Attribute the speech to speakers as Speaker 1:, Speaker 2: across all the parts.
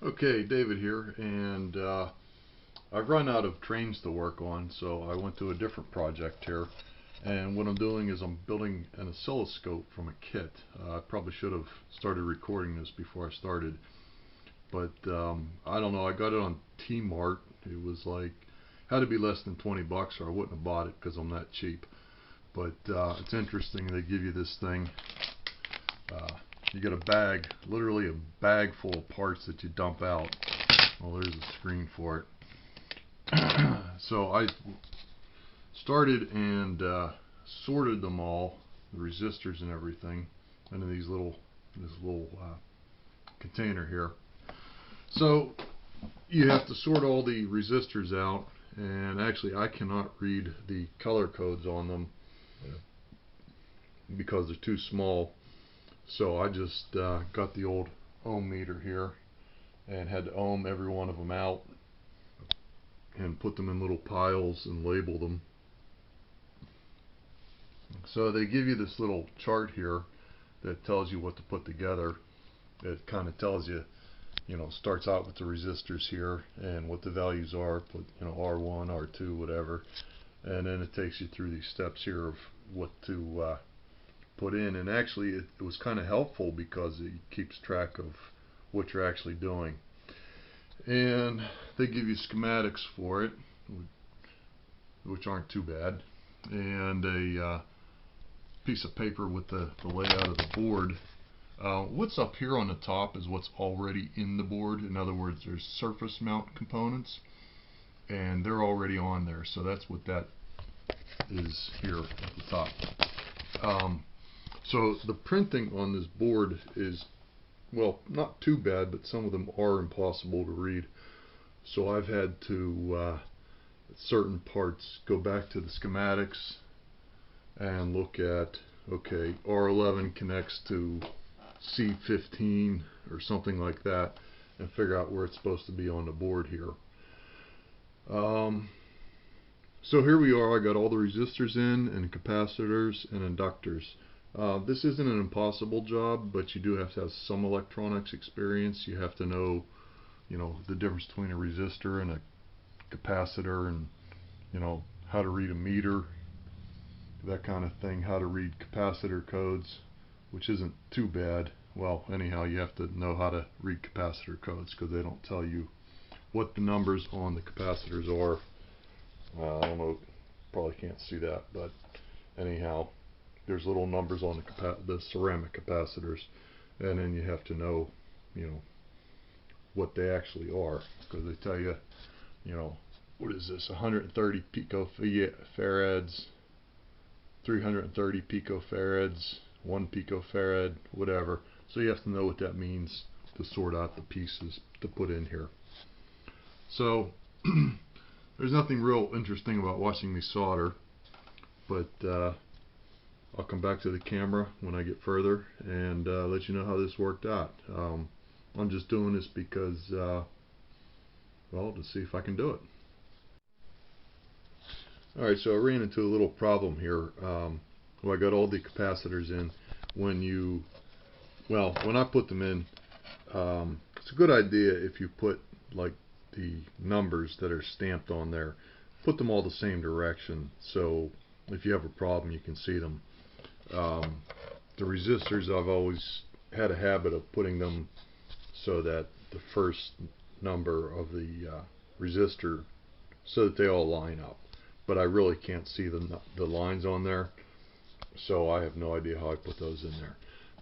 Speaker 1: Okay, David here, and I've run out of trains to work on, so I went to a different project here. And what I'm doing is I'm building an oscilloscope from a kit. I probably should have started recording this before I started, but I don't know. I got it on T-Mart. It was like had to be less than 20 bucks, or I wouldn't have bought it because I'm that cheap. But it's interesting. They give you this thing. You get a bag, literally a bag full of parts that you dump out. Well, there's a screen for it. So I started and sorted them all, the resistors and everything, into this little container here. So you have to sort all the resistors out, and actually I cannot read the color codes on them because they're too small. So I just got the old ohm meter here and had to ohm every one of them out and put them in little piles and label them. So they give you this little chart here that tells you what to put together. It kind of tells you, starts out with the resistors here and what the values are, put R1, R2, whatever, and then it takes you through these steps here of what to put in. And actually it was kind of helpful because it keeps track of what you're actually doing. And they give you schematics for it, which aren't too bad, and a piece of paper with the layout of the board. What's up here on the top is what's already in the board. In other words, there's surface mount components, and they're already on there. So that's what that is here at the top. So the printing on this board is, well, not too bad, but some of them are impossible to read. So I've had to, certain parts, go back to the schematics and look at, okay, R11 connects to C15 or something like that, and figure out where it's supposed to be on the board here. So here we are. I got all the resistors in, and capacitors and inductors. This isn't an impossible job, but you do have to have some electronics experience. You have to know, the difference between a resistor and a capacitor, and how to read a meter, that kind of thing, how to read capacitor codes, which isn't too bad. Well, anyhow, you have to know how to read capacitor codes because they don't tell you what the numbers on the capacitors are. I don't know, probably can't see that, but anyhow, there's little numbers on the ceramic capacitors, and then you have to know, what they actually are, because they tell you, what is this, 130 picofarads, 330 picofarads, 1 picofarad, whatever. So you have to know what that means to sort out the pieces to put in here. So there's nothing real interesting about watching me solder, but I'll come back to the camera when I get further and let you know how this worked out. I'm just doing this because, well, to see if I can do it. Alright, so I ran into a little problem here. Well, I got all the capacitors in. When I put them in, it's a good idea if you put like the numbers that are stamped on there, put them all the same direction, so if you have a problem you can see them. The resistors, I've always had a habit of putting them so that the first number of the resistor, so that they all line up, but I really can't see the lines on there, so I have no idea how I put those in there.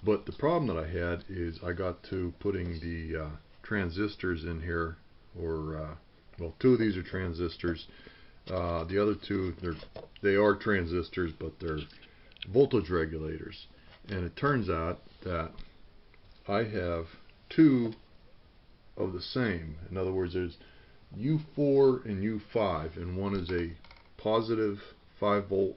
Speaker 1: But the problem that I had is I got to putting the transistors in here, or well, two of these are transistors. The other two, they are transistors, but they're voltage regulators. And it turns out that I have two of the same. In other words, there's U4 and U5, and one is a positive 5-volt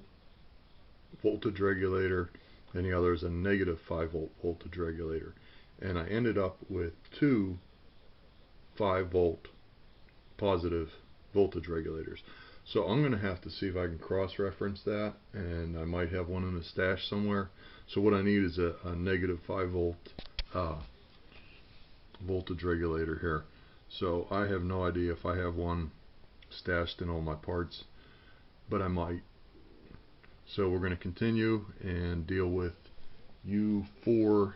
Speaker 1: voltage regulator, and the other is a negative 5-volt voltage regulator. And I ended up with two 5-volt positive voltage regulators. So I'm going to have to see if I can cross-reference that, and I might have one in the stash somewhere. So what I need is a negative 5-volt voltage regulator here. So I have no idea if I have one stashed in all my parts, but I might. So we're going to continue and deal with U4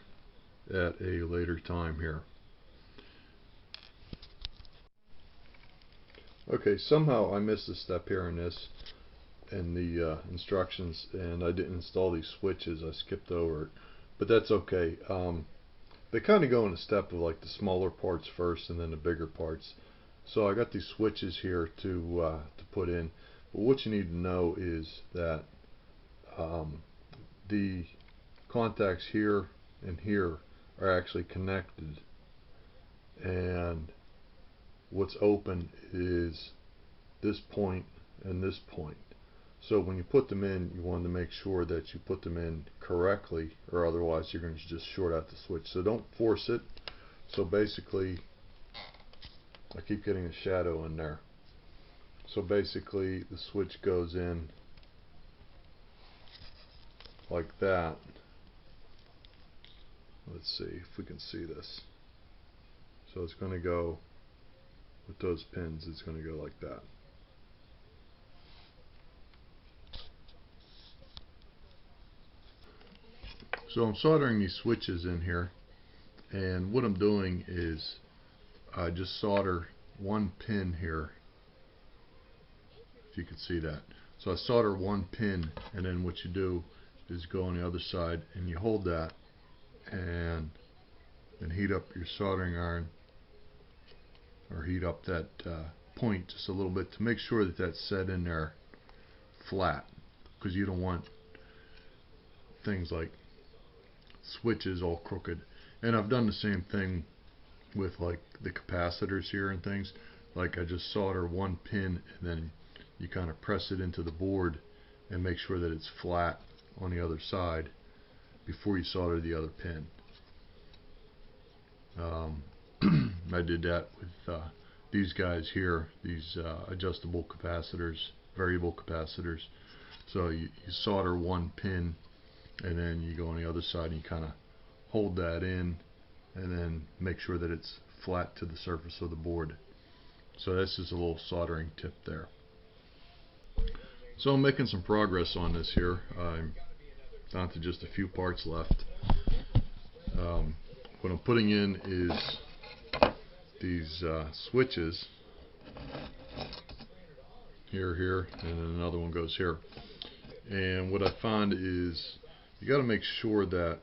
Speaker 1: at a later time here. Okay, somehow I missed a step here in this, in the instructions, and I didn't install these switches. I skipped over it, but that's okay. They kind of go in a step of like the smaller parts first and then the bigger parts. So I got these switches here to put in, but what you need to know is that the contacts here and here are actually connected, and what's open is this point and this point. So when you put them in, you want to make sure that you put them in correctly, or otherwise you're going to just short out the switch. So don't force it. So basically, I keep getting a shadow in there. So basically the switch goes in like that. Let's see if we can see this. So it's going to go with those pins, it's going to go like that. So I'm soldering these switches in here, and what I'm doing is I just solder one pin here, if you can see that. So I solder one pin, and then what you do is go on the other side and you hold that and then heat up your soldering iron, or heat up that point just a little bit to make sure that that's set in there flat, because you don't want things like switches all crooked. And I've done the same thing with like the capacitors here and things. Like I just solder one pin and then you kind of press it into the board and make sure that it's flat on the other side before you solder the other pin. I did that with these guys here, these adjustable capacitors, variable capacitors. So you solder one pin and then you go on the other side and you kind of hold that in and then make sure that it's flat to the surface of the board. So this is a little soldering tip there. So I'm making some progress on this here. I'm down to just a few parts left. What I'm putting in is these switches here, and then another one goes here. And what I find is you got to make sure that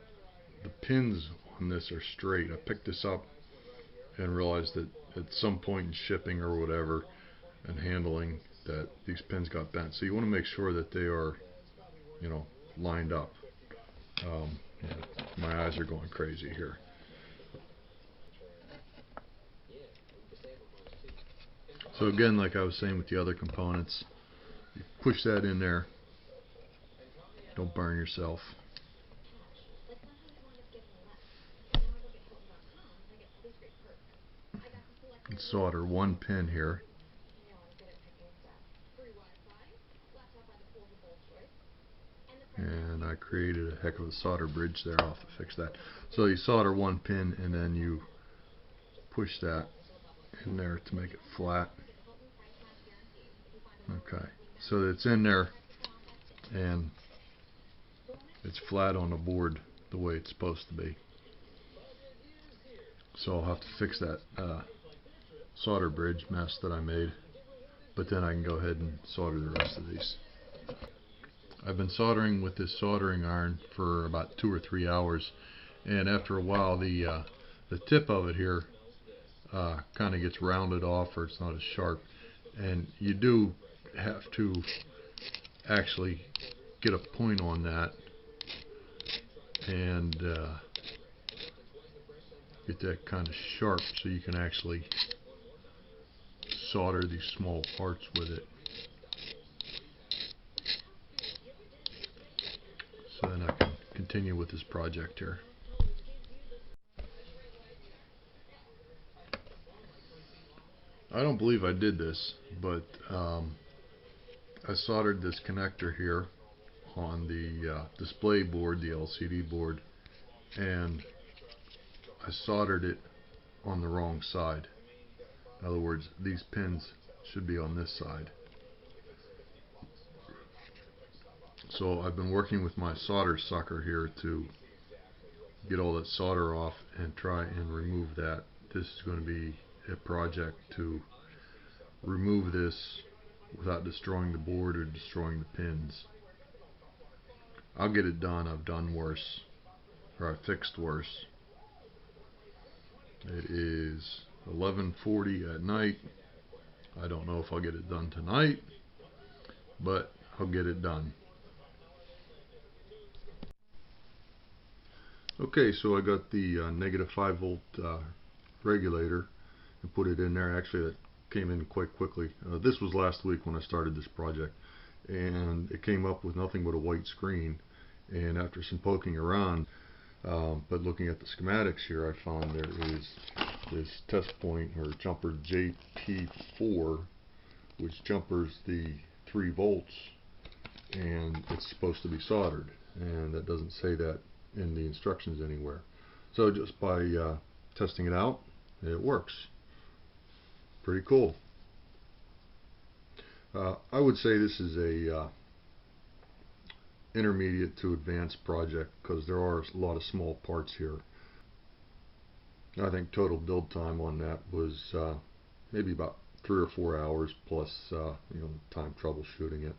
Speaker 1: the pins on this are straight. I picked this up and realized that at some point in shipping or whatever and handling that these pins got bent. So you want to make sure that they are, you know, lined up. Yeah, my eyes are going crazy here. So again, like I was saying with the other components, you push that in there. Don't burn yourself. And solder one pin here. And I created a heck of a solder bridge there. I'll have to fix that. So you solder one pin and then you push that in there to make it flat. Okay, so it's in there and it's flat on the board the way it's supposed to be. So I'll have to fix that solder bridge mess that I made, but then I can go ahead and solder the rest of these. I've been soldering with this soldering iron for about 2 or 3 hours, and after a while the tip of it here kind of gets rounded off, or it's not as sharp, and you do have to actually get a point on that and get that kind of sharp so you can actually solder these small parts with it. So then I can continue with this project here. I don't believe I did this, but I soldered this connector here on the display board, the LCD board, and I soldered it on the wrong side. In other words, these pins should be on this side. So I've been working with my solder sucker here to get all that solder off and try and remove that. This is going to be a project to remove this without destroying the board or destroying the pins. I'll get it done. I've done worse, or I've fixed worse. It is 11:40 at night. I don't know if I'll get it done tonight, but I'll get it done. Okay, so I got the negative 5 volt regulator and put it in there. Actually, it came in quite quickly. This was last week when I started this project, and it came up with nothing but a white screen. And after some poking around, but looking at the schematics here, I found there is this test point or jumper JP4, which jumpers the 3 volts, and it's supposed to be soldered, and that doesn't say that in the instructions anywhere. So just by testing it out, it works. Pretty cool. I would say this is a intermediate to advanced project because there are a lot of small parts here. I think total build time on that was maybe about 3 or 4 hours plus time troubleshooting it.